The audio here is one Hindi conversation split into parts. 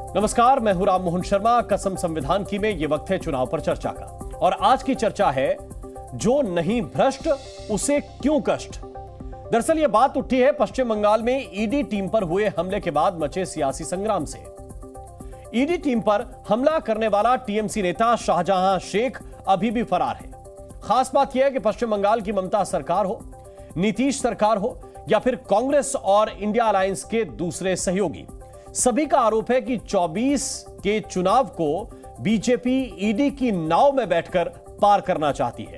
नमस्कार, मैं हूं राम मोहन शर्मा। कसम संविधान की में ये वक्त है चुनाव पर चर्चा का, और आज की चर्चा है जो नहीं भ्रष्ट उसे क्यों कष्ट। दरअसल ये बात उठी है पश्चिम बंगाल में ईडी टीम पर हुए हमले के बाद मचे सियासी संग्राम से। ईडी टीम पर हमला करने वाला टीएमसी नेता शाहजहां शेख अभी भी फरार है। खास बात यह है कि पश्चिम बंगाल की ममता सरकार हो, नीतीश सरकार हो या फिर कांग्रेस और इंडिया अलायंस के दूसरे सहयोगी, सभी का आरोप है कि 24 के चुनाव को बीजेपी ईडी की नाव में बैठकर पार करना चाहती है।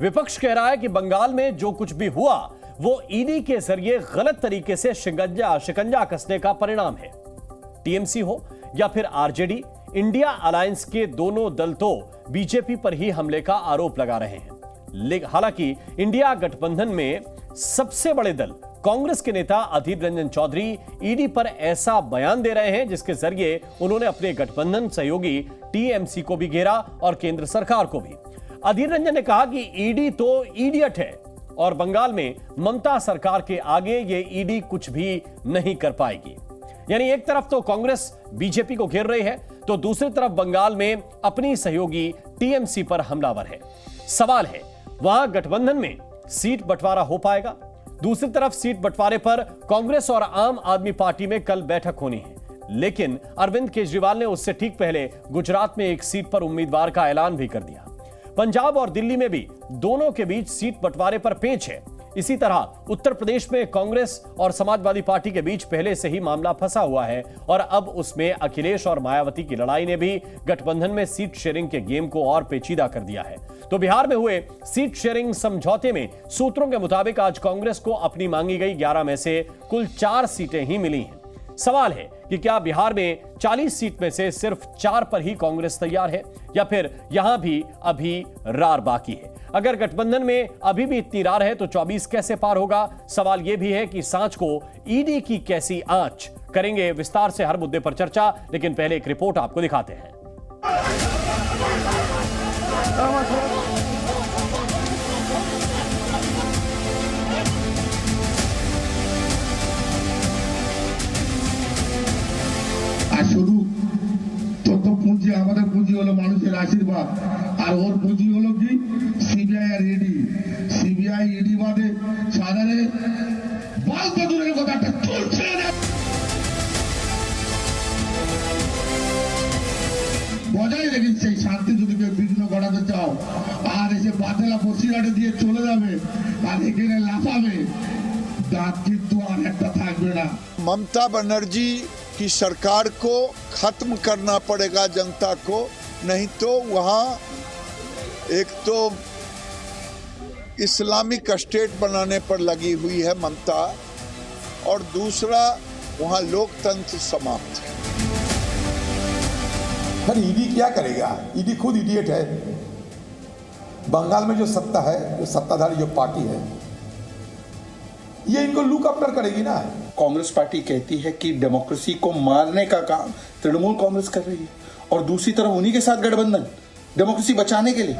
विपक्ष कह रहा है कि बंगाल में जो कुछ भी हुआ वो ईडी के जरिए गलत तरीके से शिकंजा कसने का परिणाम है। टीएमसी हो या फिर आरजेडी, इंडिया अलायंस के दोनों दल तो बीजेपी पर ही हमले का आरोप लगा रहे हैं। हालांकि इंडिया गठबंधन में सबसे बड़े दल कांग्रेस के नेता अधीर रंजन चौधरी ईडी पर ऐसा बयान दे रहे हैं जिसके जरिए उन्होंने अपने गठबंधन सहयोगी टीएमसी को भी घेरा और केंद्र सरकार को भी। अधीर रंजन ने कहा कि ईडी तो इडियट है और बंगाल में ममता सरकार के आगे ये ईडी कुछ भी नहीं कर पाएगी। यानी एक तरफ तो कांग्रेस बीजेपी को घेर रही है तो दूसरी तरफ बंगाल में अपनी सहयोगी टीएमसी पर हमलावर है। सवाल है वहां गठबंधन में सीट बंटवारा हो पाएगा? दूसरी तरफ सीट बंटवारे पर कांग्रेस और आम आदमी पार्टी में कल बैठक होनी है, लेकिन अरविंद केजरीवाल ने उससे ठीक पहले गुजरात में एक सीट पर उम्मीदवार का ऐलान भी कर दिया। पंजाब और दिल्ली में भी दोनों के बीच सीट बंटवारे पर पेंच है। इसी तरह उत्तर प्रदेश में कांग्रेस और समाजवादी पार्टी के बीच पहले से ही मामला फंसा हुआ है और अब उसमें अखिलेश और मायावती की लड़ाई ने भी गठबंधन में सीट शेयरिंग के गेम को और पेचीदा कर दिया है। तो बिहार में हुए सीट शेयरिंग समझौते में सूत्रों के मुताबिक आज कांग्रेस को अपनी मांगी गई 11 में से कुल 4 सीटें ही मिली हैं। सवाल है कि क्या बिहार में 40 सीट में से सिर्फ 4 पर ही कांग्रेस तैयार है या फिर यहां भी अभी रार बाकी है? अगर गठबंधन में अभी भी इतनी रार है तो 24 कैसे पार होगा? सवाल यह भी है कि सांच को ईडी की कैसी आंच। करेंगे विस्तार से हर मुद्दे पर चर्चा, लेकिन पहले एक रिपोर्ट आपको दिखाते हैं। শুধু তথ্য পুঁজি, আমাদের পুঁজি হলো মানুষের আশীর্বাদ, আর ওর পুঁজি হলো কি CBI R E D. CBI ED বাদে সাধারণে বাল বদলের কথা একটা চলছে না। বজায় রেখে সেই শান্তি যদি কেউ বিঘ্ন ঘটাতে চাও আর এসে বাতেলা বসিরাটে দিয়ে চলে যাবে আর এখানে লাফাবে, দাঁত কিন্তু আর একটা থাকবে না। ममता बनर्जी की सरकार को खत्म करना पड़ेगा जनता को, नहीं तो वहाँ एक तो इस्लामिक स्टेट बनाने पर लगी हुई है ममता, और दूसरा वहाँ लोकतंत्र समाप्त है। पर ईडी क्या करेगा? ईडी खुद इडियट है। बंगाल में जो सत्ता है, जो सत्ताधारी जो पार्टी है, ये इनको लुक आफ्टर करेगी ना। कांग्रेस पार्टी कहती है कि डेमोक्रेसी को मारने का काम तृणमूल कांग्रेस कर रही है, और दूसरी तरफ उन्हीं के साथ गठबंधन डेमोक्रेसी बचाने के लिए।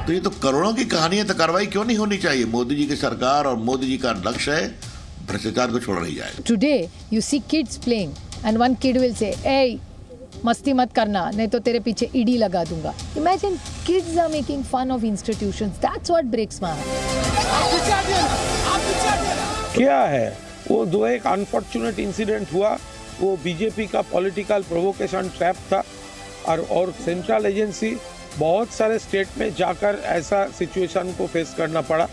तो ये तो करोड़ों की कहानी है, तो कार्रवाई क्यों नहीं होनी चाहिए? मोदी जी की सरकार और मोदी जी का लक्ष्य है भ्रष्टाचार को छोड़ा नहीं जाए। Today you see kids playing and one kid will say a मस्ती मत करना नहीं तो तेरे पीछे ईडी लगा दूंगा। Imagine kids are making fun of institutions, that's what breaks my heart. क्या है वो जो एक अनफॉर्चुनेट इंसिडेंट हुआ, वो बीजेपी का पॉलिटिकल प्रोवोकेशन ट्रैप था, और सेंट्रल एजेंसी बहुत सारे स्टेट में जाकर ऐसा सिचुएशन को फेस करना पड़ा।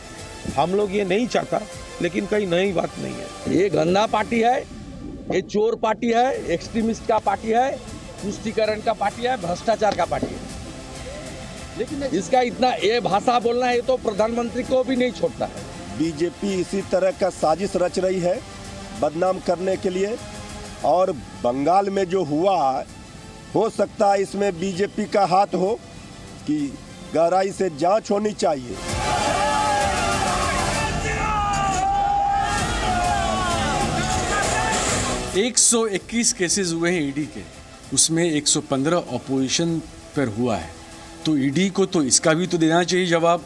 हम लोग ये नहीं चाहता, लेकिन कहीं नई बात नहीं है। ये गंदा पार्टी है, ये चोर पार्टी है, एक्सट्रीमिस्ट का पार्टी है, तुष्टीकरण का पार्टी है, भ्रष्टाचार का पार्टी है। लेकिन इसका इतना ये भाषा बोलना है तो प्रधानमंत्री को भी नहीं छोड़ता है। बीजेपी इसी तरह का साजिश रच रही है बदनाम करने के लिए, और बंगाल में जो हुआ हो सकता है इसमें बीजेपी का हाथ हो, कि गहराई से जांच होनी चाहिए। एक 121 केसेस हुए हैं ईडी के, उसमें 115 ऑपोजिशन पर हुआ है, तो ईडी को तो इसका भी तो देना चाहिए जवाब।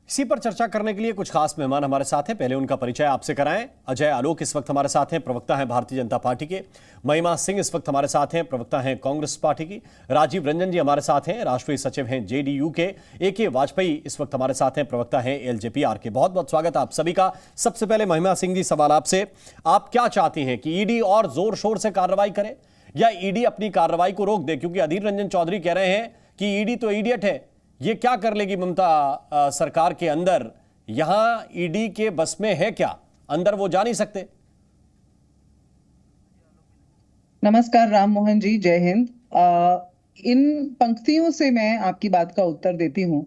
इसी पर चर्चा करने के लिए कुछ खास मेहमान हमारे साथ हैं। पहले उनका परिचय आपसे कराएं। अजय आलोक इस वक्त हमारे साथ हैं, प्रवक्ता हैं भारतीय जनता पार्टी के। महिमा सिंह इस वक्त हमारे साथ हैं, प्रवक्ता हैं कांग्रेस पार्टी की। राजीव रंजन जी हमारे साथ हैं, राष्ट्रीय सचिव हैं जेडीयू के। AK वाजपेयी इस वक्त हमारे साथ हैं, प्रवक्ता हैं LJPR के। बहुत बहुत स्वागत आप सभी का। सबसे पहले महिमा सिंह जी, सवाल आपसे, आप क्या चाहती हैं कि ईडी और जोर शोर से कार्रवाई करे या ईडी अपनी कार्रवाई को रोक दे? क्योंकि अधीर रंजन चौधरी कह रहे हैं कि ईडी तो इडियट है, ये क्या कर लेगी ममता सरकार के अंदर? यहां ईडी के बस में है क्या? अंदर वो जा नहीं सकते? नमस्कार राम मोहन जी, जय हिंद। इन पंक्तियों से मैं आपकी बात का उत्तर देती हूँ।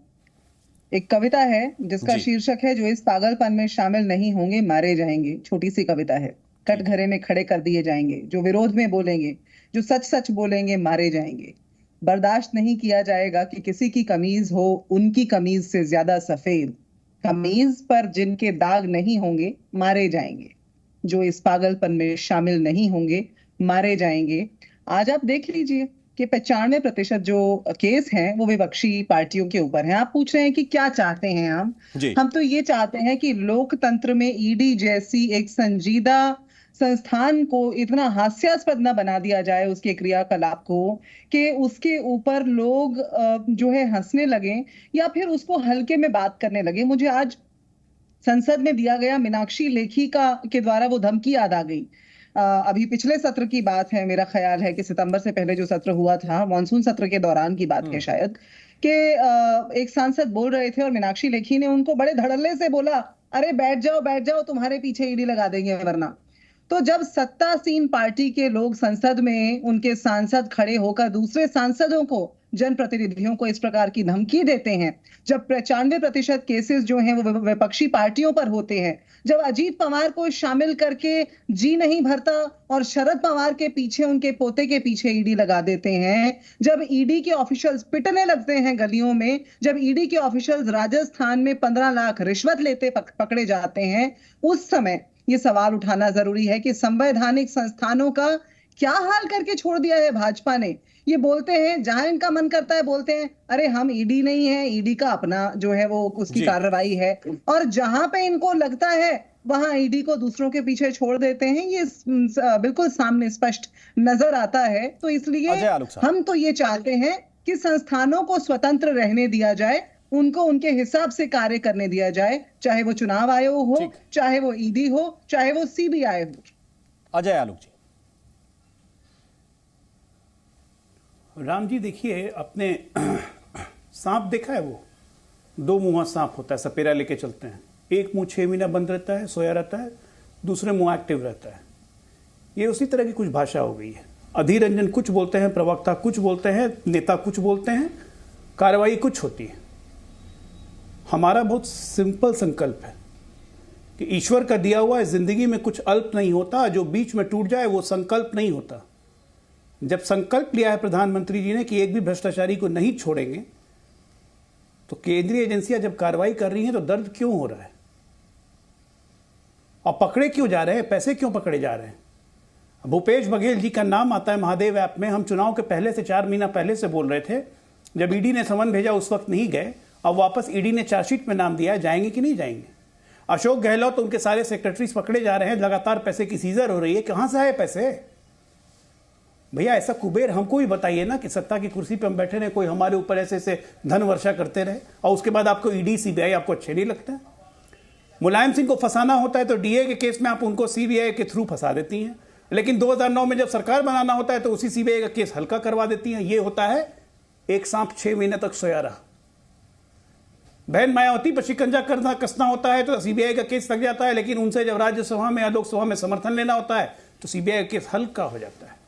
एक कविता है जिसका शीर्षक है, जो इस पागलपन में शामिल नहीं होंगे मारे जाएंगे। छोटी सी कविता है। कटघरे में खड़े कर दिए जाएंगे, जो विरोध में बोलेंगे, जो सच सच बोलेंगे मारे जाएंगे। बर्दाश्त नहीं किया जाएगा कि किसी की कमीज हो उनकी कमीज से ज्यादा सफेद। कमीज पर जिनके दाग नहीं होंगे मारे जाएंगे। जो इस पागलपन में शामिल नहीं होंगे मारे जाएंगे। आज आप देख लीजिए कि 95% जो केस हैं वो विपक्षी पार्टियों के ऊपर हैं। आप पूछ रहे हैं कि क्या चाहते हैं हम तो ये चाहते हैं कि लोकतंत्र में ईडी जैसी एक संजीदा संस्थान को इतना हास्यास्पद न बना दिया जाए, उसके क्रियाकलाप को, कि उसके ऊपर लोग जो है हंसने लगे या फिर उसको हल्के में बात करने लगे। मुझे आज संसद में दिया गया मीनाक्षी लेखी के द्वारा वो धमकी याद आ गई। अभी पिछले सत्र की बात है, मेरा ख्याल है कि सितंबर से पहले जो सत्र हुआ था, मानसून सत्र के दौरान की बात है शायद, कि एक सांसद बोल रहे थे और मीनाक्षी लेखी ने उनको बड़े धड़ल्ले से बोला, अरे बैठ जाओ, तुम्हारे पीछे ईडी लगा देंगे वरना। तो जब सत्तासीन पार्टी के लोग संसद में उनके सांसद खड़े होकर दूसरे सांसदों को, जनप्रतिनिधियों को इस प्रकार की धमकी देते हैं, जब 95% केसेस जो हैं वो विपक्षी पार्टियों पर होते हैं, जब अजीत पवार को शामिल करके जी नहीं भरता और शरद पवार के पीछे, उनके पोते के पीछे ईडी लगा देते हैं, जब ईडी के ऑफिशियल्स पिटने लगते हैं गलियों में, जब ईडी के ऑफिशियल्स राजस्थान में 15 लाख रिश्वत लेते पकड़े जाते हैं, उस समय ये सवाल उठाना जरूरी है कि संवैधानिक संस्थानों का क्या हाल करके छोड़ दिया है भाजपा ने। ये बोलते हैं, जहां इनका मन करता है बोलते हैं, अरे हम ईडी नहीं है, ईडी का अपना जो है वो उसकी कार्रवाई है, और जहां पे इनको लगता है वहां ईडी को दूसरों के पीछे छोड़ देते हैं। ये बिल्कुल सामने स्पष्ट नजर आता है। तो इसलिए हम तो ये चाहते हैं कि संस्थानों को स्वतंत्र रहने दिया जाए, उनको उनके हिसाब से कार्य करने दिया जाए, चाहे वो चुनाव आयोग हो, चाहे वो ईडी हो, चाहे वो CBI हो। अजय आलोक जी। राम जी देखिए, अपने सांप देखा है, वो 2 मुंहा सांप होता है, सपेरा लेके चलते हैं। एक मुंह 6 महीना बंद रहता है, सोया रहता है, दूसरे मुंह एक्टिव रहता है। ये उसी तरह की कुछ भाषा हो गई है। अधीर रंजन कुछ बोलते हैं, प्रवक्ता कुछ बोलते हैं, नेता कुछ बोलते हैं, कार्रवाई कुछ होती है। हमारा बहुत सिंपल संकल्प है कि ईश्वर का दिया हुआ जिंदगी में कुछ अल्प नहीं होता, जो बीच में टूट जाए वो संकल्प नहीं होता। जब संकल्प लिया है प्रधानमंत्री जी ने कि एक भी भ्रष्टाचारी को नहीं छोड़ेंगे, तो केंद्रीय एजेंसियां जब कार्रवाई कर रही हैं तो दर्द क्यों हो रहा है और पकड़े क्यों जा रहे हैं, पैसे क्यों पकड़े जा रहे हैं? भूपेश बघेल जी का नाम आता है महादेव ऐप में। हम चुनाव के पहले से 4 महीना पहले से बोल रहे थे, जब ईडी ने समन भेजा उस वक्त नहीं गए, अब वापस ईडी ने चार्जशीट में नाम दिया है, जाएंगे कि नहीं जाएंगे? अशोक गहलोत तो उनके सारे सेक्रेटरीज पकड़े जा रहे हैं, लगातार पैसे की सीजर हो रही है। कहां से आए पैसे? भैया ऐसा कुबेर हमको भी बताइए ना कि सत्ता की कुर्सी पे हम बैठे रहे, कोई हमारे ऊपर ऐसे ऐसे धन वर्षा करते रहे और उसके बाद आपको ईडी CBI आपको अच्छे नहीं लगता है। मुलायम सिंह को फंसाना होता है तो DA के केस में आप उनको CBI के थ्रू फंसा देती हैं, लेकिन 2009 में जब सरकार बनाना होता है तो उसी CBI का केस हल्का करवा देती हैं। ये होता है एक सांप 6 महीने तक सोया रहा। बहन मायावती पर शिकंजा करना कसना होता है तो CBI का केस लग जाता है, लेकिन उनसे जब राज्यसभा में या लोकसभा में समर्थन लेना होता है तो CBI का केस हल्का हो जाता है।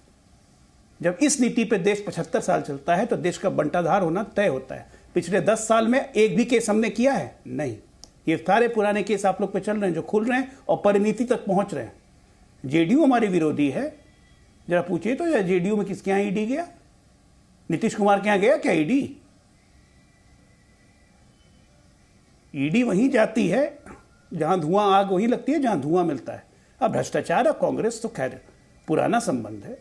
जब इस नीति पे देश 75 साल चलता है तो देश का बंटाधार होना तय होता है। पिछले 10 साल में एक भी केस हमने किया है? नहीं। ये सारे पुराने केस आप लोग पे चल रहे हैं जो खुल रहे हैं और परिणति तक पहुंच रहे हैं। जेडीयू हमारी विरोधी है, जरा पूछिए तो, या जेडीयू में किसके यहां ईडी गया? नीतीश कुमार के यहां गया क्या ईडी? ईडी वहीं जाती है जहां धुआं, आग वहीं लगती है जहां धुआं मिलता है। अब भ्रष्टाचार और कांग्रेस तो खैर पुराना संबंध है।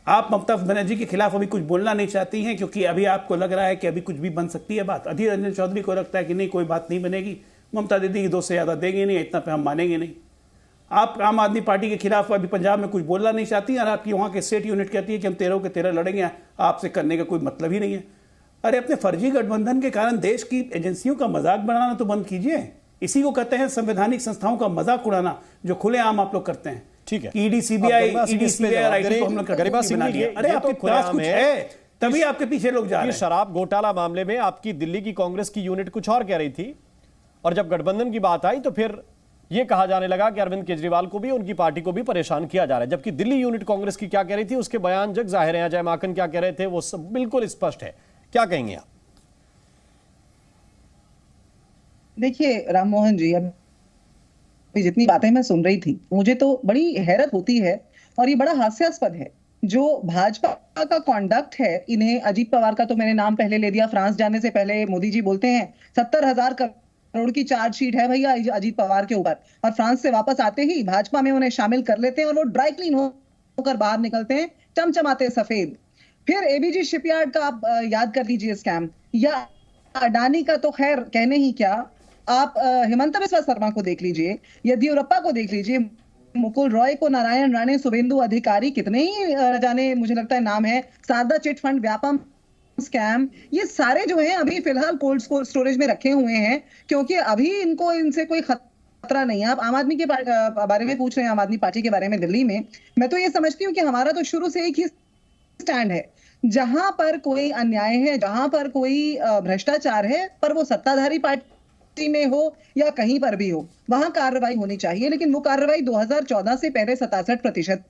आप ममता बनर्जी के खिलाफ अभी कुछ बोलना नहीं चाहती हैं क्योंकि अभी आपको लग रहा है कि अभी कुछ भी बन सकती है बात। अधीर रंजन चौधरी को लगता है कि नहीं, कोई बात नहीं बनेगी, ममता दीदी 2 से ज़्यादा देंगे नहीं, इतना पे हम मानेंगे नहीं। आप आम आदमी पार्टी के खिलाफ अभी पंजाब में कुछ बोलना नहीं चाहती और आपकी वहाँ के स्टेट यूनिट कहती है कि हम 13 के 13 लड़ेंगे, आपसे करने का कोई मतलब ही नहीं है। अरे अपने फर्जी गठबंधन के कारण देश की एजेंसियों का मजाक बनाना तो बंद कीजिए। इसी को कहते हैं संवैधानिक संस्थाओं का मजाक उड़ाना, जो खुलेआम आप लोग करते हैं। ठीक है, ईडी सीबीआई को हम लोग गरिमा सिंह जी, अरे आपके पास कुछ है तभी आपके पीछे लोग जा रहे हैं। शराब घोटाला मामले में आपकी दिल्ली की कांग्रेस की यूनिट कुछ और कह रही थी, और जब गठबंधन की बात आई तो फिर यह कहा जाने लगा कि अरविंद केजरीवाल को भी, उनकी पार्टी को भी परेशान किया जा रहा है। जबकि दिल्ली यूनिट कांग्रेस की क्या कह रही थी, उसके बयान जग जाहिर है। अजय माकन क्या कह रहे थे वो सब बिल्कुल स्पष्ट है। क्या कहेंगे आप? देखिए राम मोहन जी, अब जितनी बातें मैं सुन रही थी मुझे तो बड़ी हैरत होती है और ये बड़ा हास्यास्पद है जो भाजपा का कॉन्डक्ट है। इन्हें अजीत पवार का तो मैंने नाम पहले ले दिया, फ्रांस जाने से पहले मोदी जी बोलते हैं 70,000 करोड़ की चार्जशीट है भैया अजीत पवार के ऊपर, और फ्रांस से वापस आते ही भाजपा में उन्हें शामिल कर लेते हैं और वो ड्राई क्लीन होकर बाहर निकलते हैं चमचमाते सफेद। फिर एबीजी शिपयार्ड का आप याद कर लीजिए स्कैम, या अडानी का तो खैर कहने ही क्या, आप हेमंत बिस्वा शर्मा को देख लीजिए, येदियुरप्पा को देख लीजिए, मुकुल रॉय को, नारायण राणे, शुभेंदु अधिकारी, कितने ही जाने मुझे लगता है नाम है, Sharada chit fund Vyapam scam, ये सारे जो हैं अभी फिलहाल कोल्ड स्टोरेज में रखे हुए हैं क्योंकि अभी इनसे कोई खतरा नहीं है। आप आम आदमी के बारे में पूछ रहे हैं, आम आदमी पार्टी के बारे में दिल्ली में, मैं तो ये समझती हूँ कि हमारा तो शुरू से एक ही स्टैंड है, जहां पर कोई अन्याय है, जहां पर कोई भ्रष्टाचार है, पर वो सत्ताधारी पार्टी में हो या कहीं पर भी हो, वहां कार्रवाई होनी चाहिए। लेकिन वो कार्रवाई 2014 से पहले 67%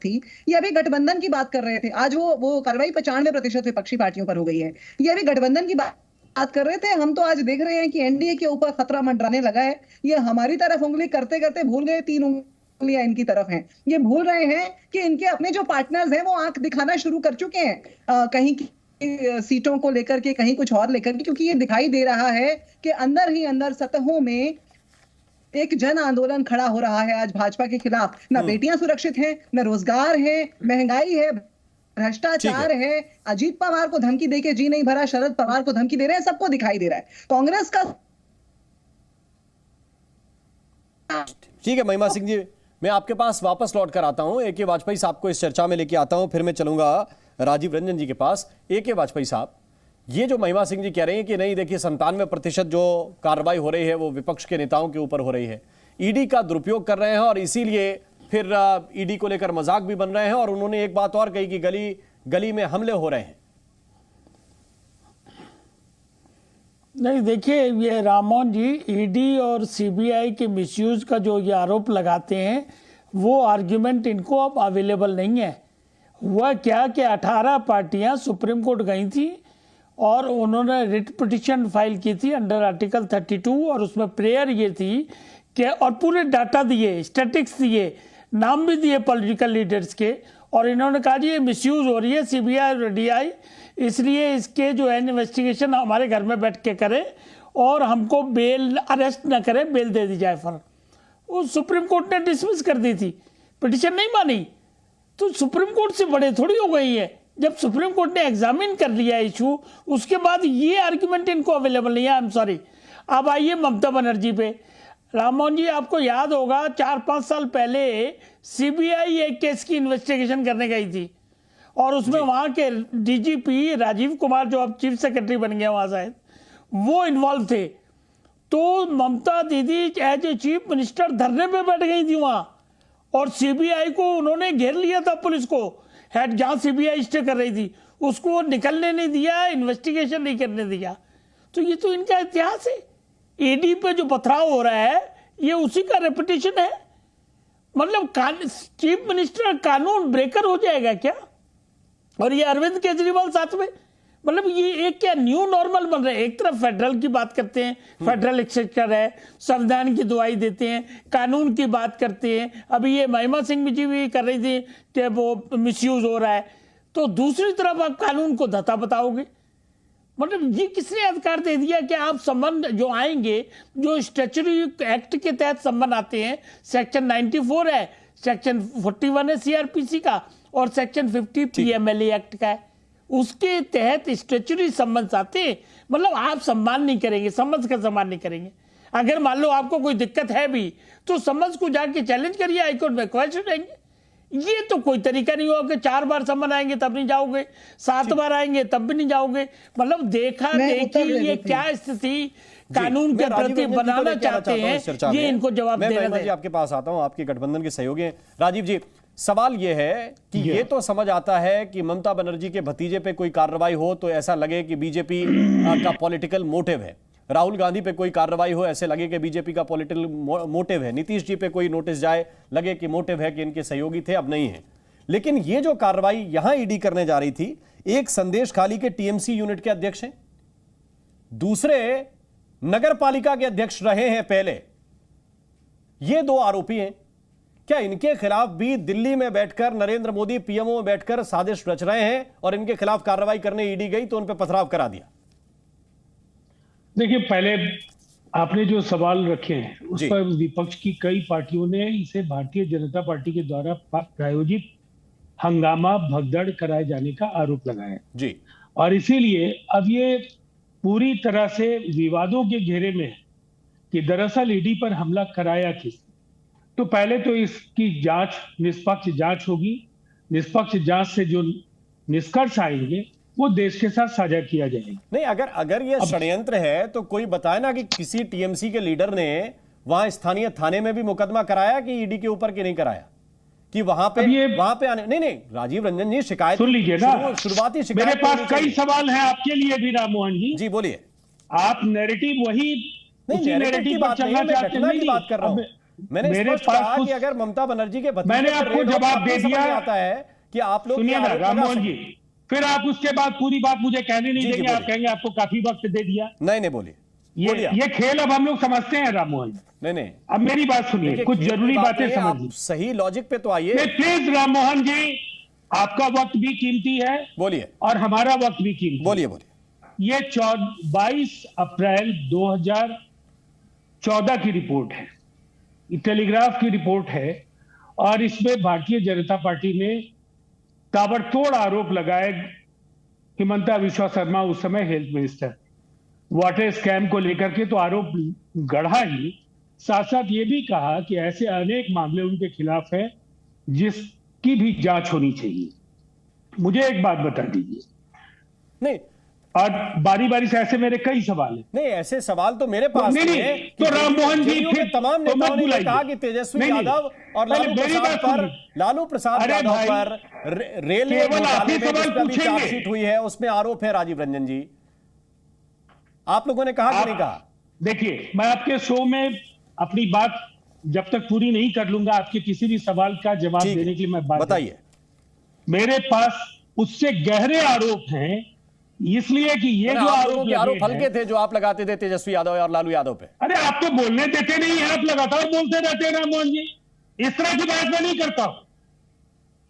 थी। ये अभी गठबंधन की बात कर रहे थे, आज वो कार्रवाई 95% विपक्षी पार्टियों पर हो गई है। ये अभी गठबंधन की बात कर रहे थे, हम तो आज देख रहे हैं कि एनडीए के ऊपर खतरा मंडराने लगा है। ये हमारी तरफ उंगली करते करते भूल गए 3 उंगलियां इनकी तरफ हैं। ये भूल रहे हैं कि इनके अपने जो पार्टनर्स हैं वो आंख दिखाना शुरू कर चुके हैं, कहीं सीटों को लेकर के, कहीं कुछ और लेकर के, क्योंकि ये दिखाई दे रहा है कि अंदर ही अंदर सतहों में एक जन आंदोलन खड़ा हो रहा है आज भाजपा के खिलाफ। ना बेटियां सुरक्षित हैं, ना रोजगार है, महंगाई है, भ्रष्टाचार है, अजीत पवार को धमकी देके जी नहीं भरा, शरद पवार को धमकी दे रहे हैं, सबको दिखाई दे रहा है। कांग्रेस का ठीक है महिमा सिंह जी, मैं आपके पास वापस लौट कर आता हूं। ए.के. वाजपेयी साहब को इस चर्चा में लेके आता हूं, फिर मैं चलूंगा राजीव रंजन जी के पास। ए.के. वाजपेयी साहब, ये जो महिमा सिंह जी कह रहे हैं कि नहीं देखिए 97% जो कार्रवाई हो रही है वो विपक्ष के नेताओं के ऊपर हो रही है, ईडी का दुरुपयोग कर रहे हैं और इसीलिए फिर ईडी को लेकर मजाक भी बन रहे हैं, और उन्होंने एक बात और कही कि गली गली में हमले हो रहे हैं। नहीं देखिए, ये राममोहन जी ईडी और सीबीआई के मिसयूज का जो ये आरोप लगाते हैं वो आर्ग्यूमेंट इनको अब अवेलेबल नहीं है। हुआ क्या कि 18 पार्टियां सुप्रीम कोर्ट गई थी और उन्होंने रिट पिटिशन फाइल की थी अंडर आर्टिकल 32, और उसमें प्रेयर ये थी कि, और पूरे डाटा दिए, स्टैटिक्स दिए, नाम भी दिए पॉलिटिकल लीडर्स के, और इन्होंने कहा जी ये मिसयूज हो रही है सीबीआई और डीआई, इसलिए इसके जो है इन्वेस्टिगेशन हमारे घर में बैठ के करें और हमको बेल, अरेस्ट ना करें, बेल दे दी जाए फर्क। वो सुप्रीम कोर्ट ने डिसमिस कर दी थी, पिटिशन नहीं मानी, तो सुप्रीम कोर्ट से बड़े थोड़ी हो गई है। जब सुप्रीम कोर्ट ने एग्जामिन कर लिया इशू, उसके बाद ये आर्ग्यूमेंट इनको अवेलेबल नहीं है। I am sorry. अब आइए ममता बनर्जी पे। राममोहन जी, आपको याद होगा 4-5 साल पहले सीबीआई एक केस की इन्वेस्टिगेशन करने गई थी और उसमें वहां के डीजीपी राजीव कुमार, जो अब चीफ सेक्रेटरी बन गया वहां शायद, वो इन्वॉल्व थे। तो ममता दीदी एज ए चीफ मिनिस्टर धरने पे बैठ गई थी वहां, और सीबीआई को उन्होंने घेर लिया था, पुलिस को, हेड जहां सीबीआई स्टे कर रही थी उसको निकलने नहीं दिया, इन्वेस्टिगेशन नहीं करने दिया। तो ये तो इनका इतिहास है। ईडी पे जो पथराव हो रहा है ये उसी का रेपुटेशन है। मतलब चीफ मिनिस्टर कानून ब्रेकर हो जाएगा क्या? और ये अरविंद केजरीवाल साथ में, मतलब ये एक क्या न्यू नॉर्मल बन रहा है। एक तरफ फेडरल की बात करते हैं, फेडरल एक्सेक्टर है, संविधान की दुआई देते हैं, कानून की बात करते हैं, अभी ये महिमा सिंह जी भी कर रही थी कि वो मिसयूज हो रहा है, तो दूसरी तरफ आप कानून को धता बताओगे। मतलब ये किसने अधिकार दे दिया कि आप संबंध जो आएंगे, जो स्टैच्यूटरी एक्ट के तहत संबंध आते हैं, सेक्शन 94 है, सेक्शन 41 है सीआरपीसी का, और सेक्शन 50 पीएमएलए एक्ट का है, उसके तहत स्टेचुरी सम्मन्स आते हैं। मतलब आप सम्मान नहीं करेंगे, सम्मन्स का सम्मान नहीं करेंगे। अगर मान लो आपको कोई दिक्कत है भी तो सम्मन्स को जाके चैलेंज करिए, हाईकोर्ट में क्वेश्चन रहेंगे। ये तो कोई तरीका नहीं होगा कि 4 बार सम्मन आएंगे तब नहीं जाओगे, 7 बार आएंगे तब भी नहीं जाओगे। मतलब देखा देखी ये क्या स्थिति कानून के प्रति बनाना चाहते हैं, ये इनको जवाब देना है। आपके पास आता हूं, आपके गठबंधन के सहयोगी हैं राजीव जी। सवाल यह है कि ये तो समझ आता है कि ममता बनर्जी के भतीजे पे कोई कार्रवाई हो तो ऐसा लगे कि बीजेपी का पॉलिटिकल मोटिव है, राहुल गांधी पे कोई कार्रवाई हो ऐसे लगे कि बीजेपी का पॉलिटिकल मोटिव है, नीतीश जी पे कोई नोटिस जाए लगे कि मोटिव है कि इनके सहयोगी थे अब नहीं है। लेकिन ये जो कार्रवाई यहां ईडी करने जा रही थी, एक संदेश खाली के टीएमसी यूनिट के अध्यक्ष हैं, दूसरे नगर पालिका के अध्यक्ष रहे हैं पहले, ये 2 आरोपी हैं। क्या इनके खिलाफ भी दिल्ली में बैठकर नरेंद्र मोदी पीएमओ में बैठकर साजिश रच रहे हैं और इनके खिलाफ कार्रवाई करने ईडी गई तो उन पर पथराव करा दिया? देखिए, पहले आपने जो सवाल रखे हैं उस पर विपक्ष की कई पार्टियों ने इसे भारतीय जनता पार्टी के द्वारा प्रायोजित हंगामा भगदड़ कराए जाने का आरोप लगाया जी, और इसीलिए अब ये पूरी तरह से विवादों के घेरे में है कि दरअसल ईडी पर हमला कराया किस। तो पहले तो इसकी जांच, निष्पक्ष जांच होगी। निष्पक्ष जांच से जो निष्कर्ष आएंगे वो देश के साथ साझा किया जाएगा। नहीं, अगर ये षड्यंत्र है तो कोई बताए ना कि किसी टीएमसी के लीडर ने वहां स्थानीय थाने में भी मुकदमा कराया कि ईडी के ऊपर कि नहीं कराया, कि वहां पे आने। नहीं राजीव रंजन जी, शिकायत सुन लीजिए ना, शुरुआती शिकायत। मेरे पास कई सवाल हैं आपके लिए भी राम मोहन जी। जी बोलिए। आप नैरेटिव वही नैरेटिव की बात नहीं, मैं घटना की बात कर रहा हूं। मैंने स्पष्ट कहा कि अगर ममता बनर्जी के भतीजे, मैंने आपको जवाब दे दिया। आता है कि आप लोग सुनिए ना राम मोहन जी, फिर आप उसके बाद पूरी बात मुझे कहने नहीं देंगे, आप कहेंगे आपको काफी वक्त दे दिया। नहीं बोलिए। ये खेल अब हम लोग समझते हैं राम मोहन। नहीं अब मेरी बात सुनिए, कुछ जरूरी बातें समझिए। सही लॉजिक पे तो आइए प्लीज राम मोहन जी, आपका वक्त भी कीमती है, बोलिए, और हमारा वक्त भी कीमती। बोलिए। ये 22 अप्रैल 2014 की रिपोर्ट है, टेलीग्राफ की रिपोर्ट है, और इसमें भारतीय जनता पार्टी ने ताबड़तोड़ आरोप लगाए कि हिमंता विश्वा शर्मा उस समय हेल्थ मिनिस्टर, वाटर स्कैम को लेकर के तो आरोप गढ़ा ही, साथ साथ ये भी कहा कि ऐसे अनेक मामले उनके खिलाफ है जिसकी भी जांच होनी चाहिए। मुझे एक बात बता दीजिए। नहीं, और बारी बारी से ऐसे मेरे कई सवाल हैं। नहीं, ऐसे सवाल तो मेरे पास नहीं, तो राम मोहन जी फिर तमाम नेताओं ने कहा कि तेजस्वी यादव और लालू प्रसाद यादव पर रेलवे घोटाले में चार्जशीट हुई है, उसमें आरोप है। राजीव रंजन जी, आप लोगों ने कहा कि नहीं कहा? देखिए, मैं आपके शो में अपनी बात जब तक पूरी नहीं कर लूंगा, आपके किसी भी सवाल का जवाब देने के लिए मैं बताइए। मेरे पास उससे गहरे आरोप हैं, इसलिए कि ये जो आरोप हल्के थे जो आप लगाते थे तेजस्वी यादव और लालू यादव पे। अरे आप तो बोलने देते नहीं है, आप लगातार बोलते रहते हैं राम मोहन जी। इस तरह की बात मैं नहीं करता हूं।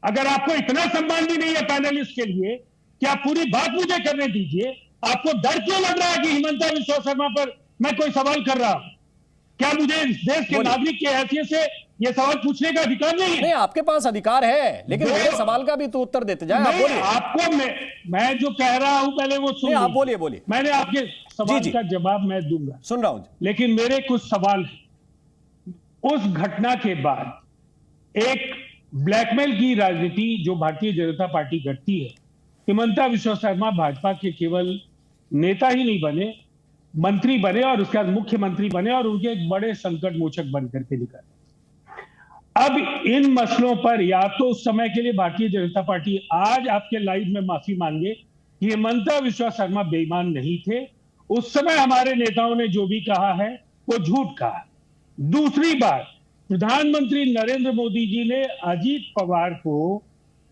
अगर आपको इतना सम्मान भी नहीं है पैनलिस्ट के लिए कि आप पूरी बात मुझे करने दीजिए, आपको डर क्यों लग रहा है कि हिमंता विश्वा शर्मा पर मैं कोई सवाल कर रहा हूं? क्या मुझे इस देश के नागरिक की हैसियत से यह सवाल पूछने का अधिकार नहीं है? नहीं, आपके पास अधिकार है, लेकिन मेरे सवाल का भी तो उत्तर देते जाए। आप बोलिए। आपको मैं जो कह रहा हूं पहले वो सुनिए। आप बोलिए। मैंने आपके सवाल का जवाब मैं दूंगा, सुन रहा हूं, लेकिन मेरे कुछ सवाल हैं। उस घटना के बाद एक ब्लैकमेल की राजनीति जो भारतीय जनता पार्टी करती है, हिमंता विश्वा शर्मा भाजपा के केवल नेता ही नहीं बने, मंत्री बने और उसके बाद मुख्यमंत्री बने और उनके एक बड़े संकट मोचक बन करके निकले। अब इन मसलों पर या तो उस समय के लिए भारतीय जनता पार्टी आज आपके लाइव में माफी मांगे कि हिमंता विश्वा शर्मा बेईमान नहीं थे, उस समय हमारे नेताओं ने जो भी कहा है वो झूठ कहा। दूसरी बात, प्रधानमंत्री नरेंद्र मोदी जी ने अजीत पवार को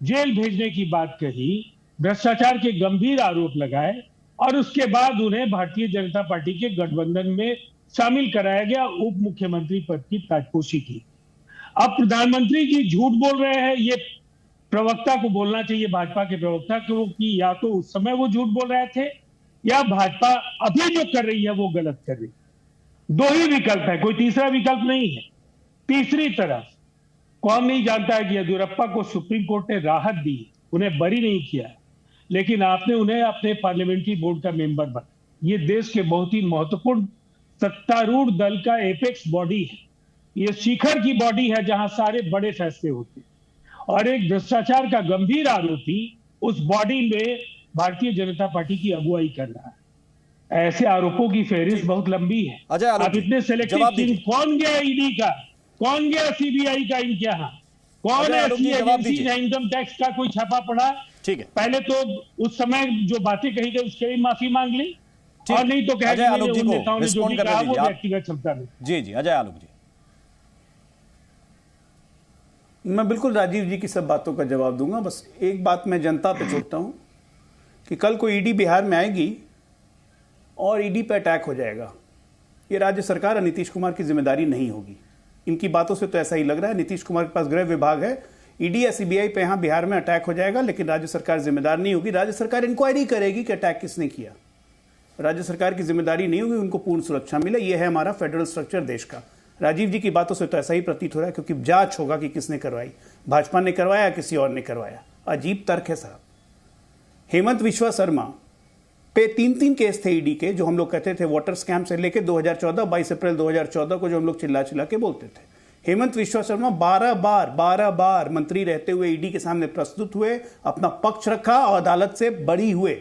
जेल भेजने की बात कही, भ्रष्टाचार के गंभीर आरोप लगाए और उसके बाद उन्हें भारतीय जनता पार्टी के गठबंधन में शामिल कराया गया, उप मुख्यमंत्री पद की ताजपोशी की। अब प्रधानमंत्री जी झूठ बोल रहे हैं, ये प्रवक्ता को बोलना चाहिए, भाजपा के प्रवक्ता को, कि या तो उस समय वो झूठ बोल रहे थे या भाजपा अभी जो कर रही है वो गलत कर रही है। दो ही विकल्प है, कोई तीसरा विकल्प नहीं है। तीसरी तरफ कौन नहीं जानता है कि येदियुरप्पा को सुप्रीम कोर्ट ने राहत दी, उन्हें बरी नहीं किया, लेकिन आपने उन्हें अपने पार्लियामेंट्री बोर्ड का मेंबर बनाया। ये देश के बहुत ही महत्वपूर्ण सत्तारूढ़ दल का एपेक्स बॉडी है, ये शिखर की बॉडी है जहां सारे बड़े फैसले होते हैं। और एक भ्रष्टाचार का गंभीर आरोपी उस बॉडी में भारतीय जनता पार्टी की अगुवाई कर रहा है। ऐसे आरोपों की फेहरिस्त बहुत लंबी है। आप इतने सेलेक्टिव कौन गया ईडी का, कौन गया सीबीआई का इनके यहाँ, कौन ऐसी एजेंसी ने इनकम टैक्स का कोई छापा पड़ा? ठीक है, पहले तो उस समय जो बातें कही गई उसके लिए माफी मांग ली, और नहीं तो कह नेताओं ने जो भी कहा वो व्यक्तिगत क्षमता में। जी जी, अजय आलोक जी। मैं बिल्कुल राजीव जी की सब बातों का जवाब दूंगा। बस एक बात मैं जनता पे छोड़ता हूं कि कल को ईडी बिहार में आएगी और ईडी पे अटैक हो जाएगा, ये राज्य सरकार और नीतीश कुमार की जिम्मेदारी नहीं होगी। इनकी बातों से तो ऐसा ही लग रहा है। नीतीश कुमार के पास गृह विभाग है, ईडी या सीबीआई पे यहां बिहार में अटैक हो जाएगा, लेकिन राज्य सरकार जिम्मेदार नहीं होगी। राज्य सरकार इंक्वायरी करेगी कि अटैक किसने किया। राज्य सरकार की जिम्मेदारी नहीं होगी, उनको पूर्ण सुरक्षा मिले। यह है हमारा फेडरल स्ट्रक्चर देश का। राजीव जी की बातों से तो ऐसा ही प्रतीत हो रहा है, क्योंकि जांच होगा कि किसने करवाई, भाजपा ने करवाया या किसी और ने करवाया। अजीब तर्क है साहब। हेमंत विश्वा शर्मा पे 3 केस थे ईडी के, जो हम लोग कहते थे वाटर स्कैम से लेके 2014, 22 अप्रैल 2014 को जो हम लोग चिल्ला चिल्ला के बोलते थे। हेमंत विश्वा शर्मा 12 बार मंत्री रहते हुए ईडी के सामने प्रस्तुत हुए, अपना पक्ष रखा और अदालत से बरी हुए।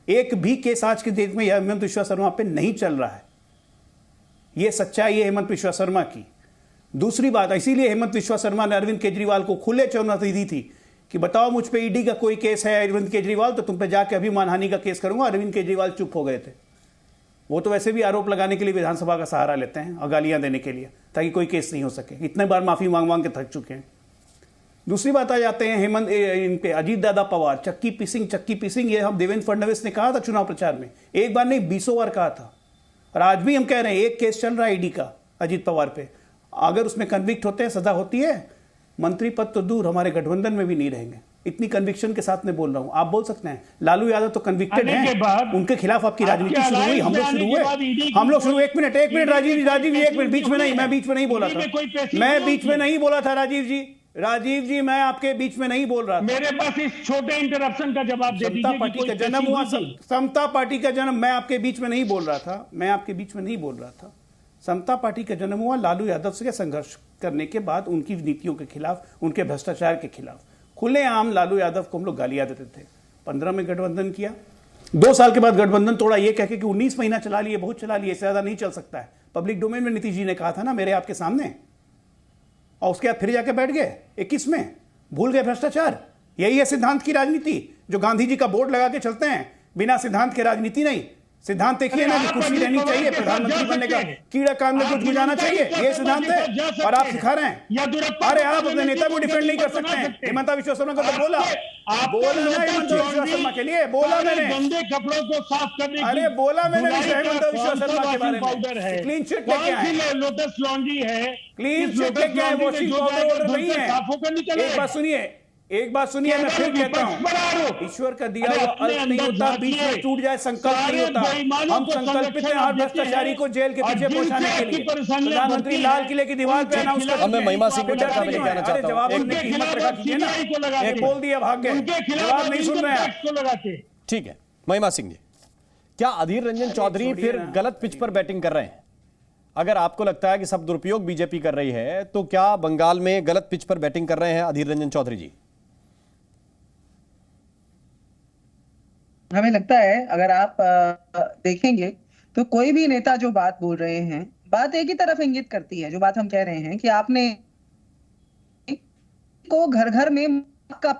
एक भी केस आज के डेट में हेमंत विश्वा शर्मा पे नहीं चल रहा है। यह सच्चाई है हेमंत विश्वा शर्मा की। दूसरी बात, इसीलिए हेमंत विश्वा शर्मा ने अरविंद केजरीवाल को खुले चुनौती दी थी कि बताओ मुझ पे ईडी का कोई केस है अरविंद केजरीवाल, तो तुम पे जाके अभी मानहानि का केस करूंगा। अरविंद केजरीवाल चुप हो गए थे। वो तो वैसे भी आरोप लगाने के लिए विधानसभा का सहारा लेते हैं और गालियां देने के लिए, ताकि कोई केस नहीं हो सके। इतने बार माफी मांग मांग के थक चुके हैं। दूसरी बात आ जाते हैं हेमंत इन पे अजीत दादा पवार, चक्की पीसिंग, ये हम देवेंद्र फडणवीस ने कहा था चुनाव प्रचार में, एक बार नहीं 20 बार कहा था। और आज भी हम कह रहे हैं एक केस चल रहा है ईडी का अजीत पवार पे, अगर उसमें कन्विक्ट होते हैं, सजा होती है, मंत्री पद तो दूर हमारे गठबंधन में भी नहीं रहेंगे। इतनी कन्विक्शन के साथ में बोल रहा हूं। आप बोल सकते हैं लालू यादव तो कन्विक्टेड हैं, उनके खिलाफ आपकी राजनीति शुरू हुई, हम लोग शुरू हुए। एक मिनट राजीव जी, एक मिनट, बीच में नहीं, मैं बीच में नहीं बोला था, मैं बीच में नहीं बोला था राजीव जी, मैं आपके बीच में नहीं बोल रहा था। मेरे पास इस छोटे इंटरप्शन का जवाब दे दीजिए। समता पार्टी का जन्म हुआ, समता पार्टी का जन्म, मैं आपके बीच में नहीं बोल रहा था, समता पार्टी का जन्म हुआ लालू यादव से संघर्ष करने के बाद, उनकी नीतियों के खिलाफ, उनके भ्रष्टाचार के खिलाफ। खुलेआम लालू यादव को हम लोग गालियां देते थे। 15 में गठबंधन किया, 2 साल के बाद गठबंधन तोड़ा, ये कह के कि 19 महीना चला लिए, बहुत चला लिए, इससे ज्यादा नहीं चल सकता है। पब्लिक डोमेन में नीतीश जी ने कहा था ना, मेरे आपके सामने, और उसके बाद फिर जाके बैठ गए 21 में, भूल गए भ्रष्टाचार। यही है सिद्धांत की राजनीति, जो गांधी जी का बोर्ड लगा के चलते हैं। बिना सिद्धांत के राजनीति नहीं। सिद्धांत देखिए ना कि कुर्सी रहनी चाहिए, प्रधानमंत्री बनने का, कीड़ा कान में कुछ गुजारना चाहिए, ये सिद्धांत है। और आप सिखा रहे हैं। अरे आप अपने नेता को डिफेंड नहीं कर सकते हैं। हेमंत विश्वा शर्मा को तो बोला ना, हेमंत विश्वा शर्मा के लिए बोला मैंने, गंदे कपड़ों को साफ करने, अरे बोला मैंने हेमंत विश्वा शर्मा के बारे में। क्लीन चिट लेके आए, लोटस लॉन्ड्री है, क्लीन चिट लेके आए, वॉशिंग पाउडर ऑर्डर नहीं है। एक बात सुनिए, मैं फिर कहता हूं, ईश्वर का दिया हुआ अल्प नहीं होता, बीच में टूट जाए संकल्प नहीं होता। हम संकल्पित हैं हर भ्रष्टाचारी को जेल के पीछे पहुंचाने के लिए। प्रधानमंत्री लाल किले की दीवार पे अनाउंस कर, मैं महिमा सिंह को चर्चा में लेके आना चाहता हूं। जवाब देने की हिम्मत रखा कीजिए ना, एक बोल दिया भाग गए, जवाब नहीं सुन रहे हैं। ठीक है महिमा सिंह जी, क्या अधीर रंजन चौधरी फिर गलत पिच पर बैटिंग कर रहे हैं? अगर आपको लगता है कि सब दुरुपयोग बीजेपी कर रही है, तो क्या बंगाल में गलत पिच पर बैटिंग कर रहे हैं अधीर रंजन चौधरी जी? हमें लगता है अगर आप देखेंगे तो कोई भी नेता जो बात बोल रहे हैं, बात एक ही तरफ इंगित करती है। जो बात हम कह रहे हैं कि आपने को घर घर में का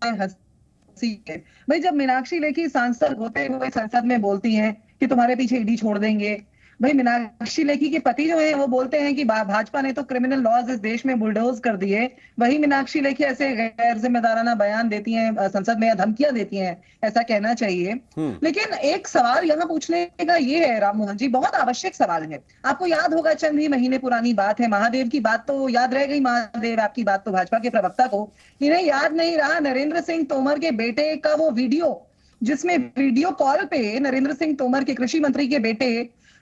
हंसी है भाई। जब मीनाक्षी लेखी सांसद होते हुए संसद में बोलती हैं कि तुम्हारे पीछे ईडी छोड़ देंगे, भाई मीनाक्षी लेखी के पति जो है वो बोलते हैं कि भाजपा ने तो क्रिमिनल लॉज इस देश में बुलडोज कर दिए, वही मीनाक्षी लेखी ऐसे गैर जिम्मेदाराना बयान देती हैं संसद में या धमकियां देती हैं, ऐसा कहना चाहिए। लेकिन एक सवाल यहाँ पूछने का ये है राम मोहन जी, बहुत आवश्यक सवाल है। आपको याद होगा चंद ही महीने पुरानी बात है, महादेव की बात तो याद रह गई, महादेव आपकी बात तो भाजपा के प्रवक्ता को, इन्हें याद नहीं रहा नरेंद्र सिंह तोमर के बेटे का वो वीडियो, जिसमें वीडियो कॉल पे नरेंद्र सिंह तोमर के कृषि मंत्री के बेटे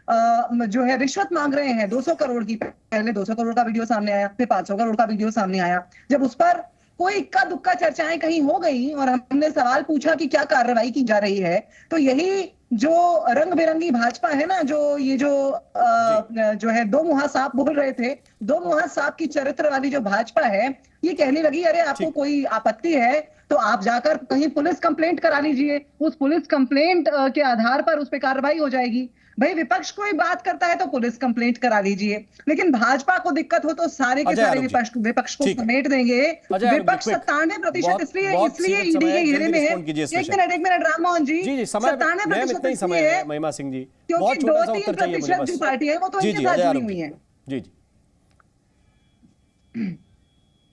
जो है रिश्वत मांग रहे हैं 200 करोड़ की। पहले 200 करोड़ का वीडियो सामने आया, फिर 500 करोड़ का वीडियो सामने आया। जब उस पर कोई इक्का दुक्का चर्चाएं कहीं हो गई और हमने सवाल पूछा कि क्या कार्रवाई की जा रही है, तो यही जो रंग बिरंगी भाजपा है ना, जो ये जो है दो मुहा सांप बोल रहे थे, दो मुहा सांप की चरित्र वाली जो भाजपा है, ये कहने लगी अरे आपको कोई आपत्ति है तो आप जाकर कहीं पुलिस कंप्लेंट करा लीजिए, उस पुलिस कंप्लेंट के आधार पर उस पर कार्रवाई हो जाएगी। भाई विपक्ष कोई बात करता है तो पुलिस कंप्लेंट करा लीजिए, लेकिन भाजपा को दिक्कत हो तो सारे के सारे विपक्ष को समेट देंगे। विपक्ष 97% इसलिए ईडी के घेरे में है। एक मिनट राममोहन जी, 97% इसलिए है महिमा सिंह जी, क्योंकि 2-3% जो पार्टी है वो तो इनके साथ जुड़ी हुई है। जी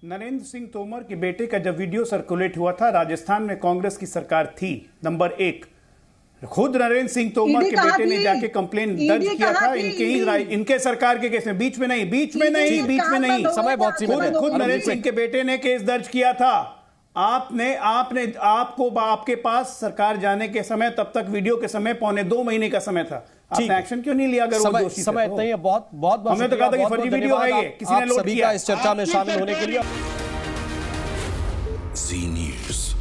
नरेंद्र सिंह तोमर के बेटे का जब वीडियो सर्कुलेट हुआ था, राजस्थान में कांग्रेस की सरकार थी नंबर 1। खुद नरेंद्र सिंह तोमर के बेटे ने जाके कंप्लेन दर्ज किया था इनके सरकार के केस में। बीच में नहीं समय बहुत सीमित है। खुद नरेंद्र सिंह के बेटे ने केस दर्ज किया था। आपके पास सरकार जाने के समय, तब तक वीडियो के समय 1.25 महीने का समय था, आपने एक्शन क्यों नहीं लिया? अगर वो दोषी समय इतना ही है। बहुत हमने तो कहा था कि फर्जी वीडियो है ये, किसी ने लोड किया। इस चर्चा में शामिल होने के लिए जी न्यूज़।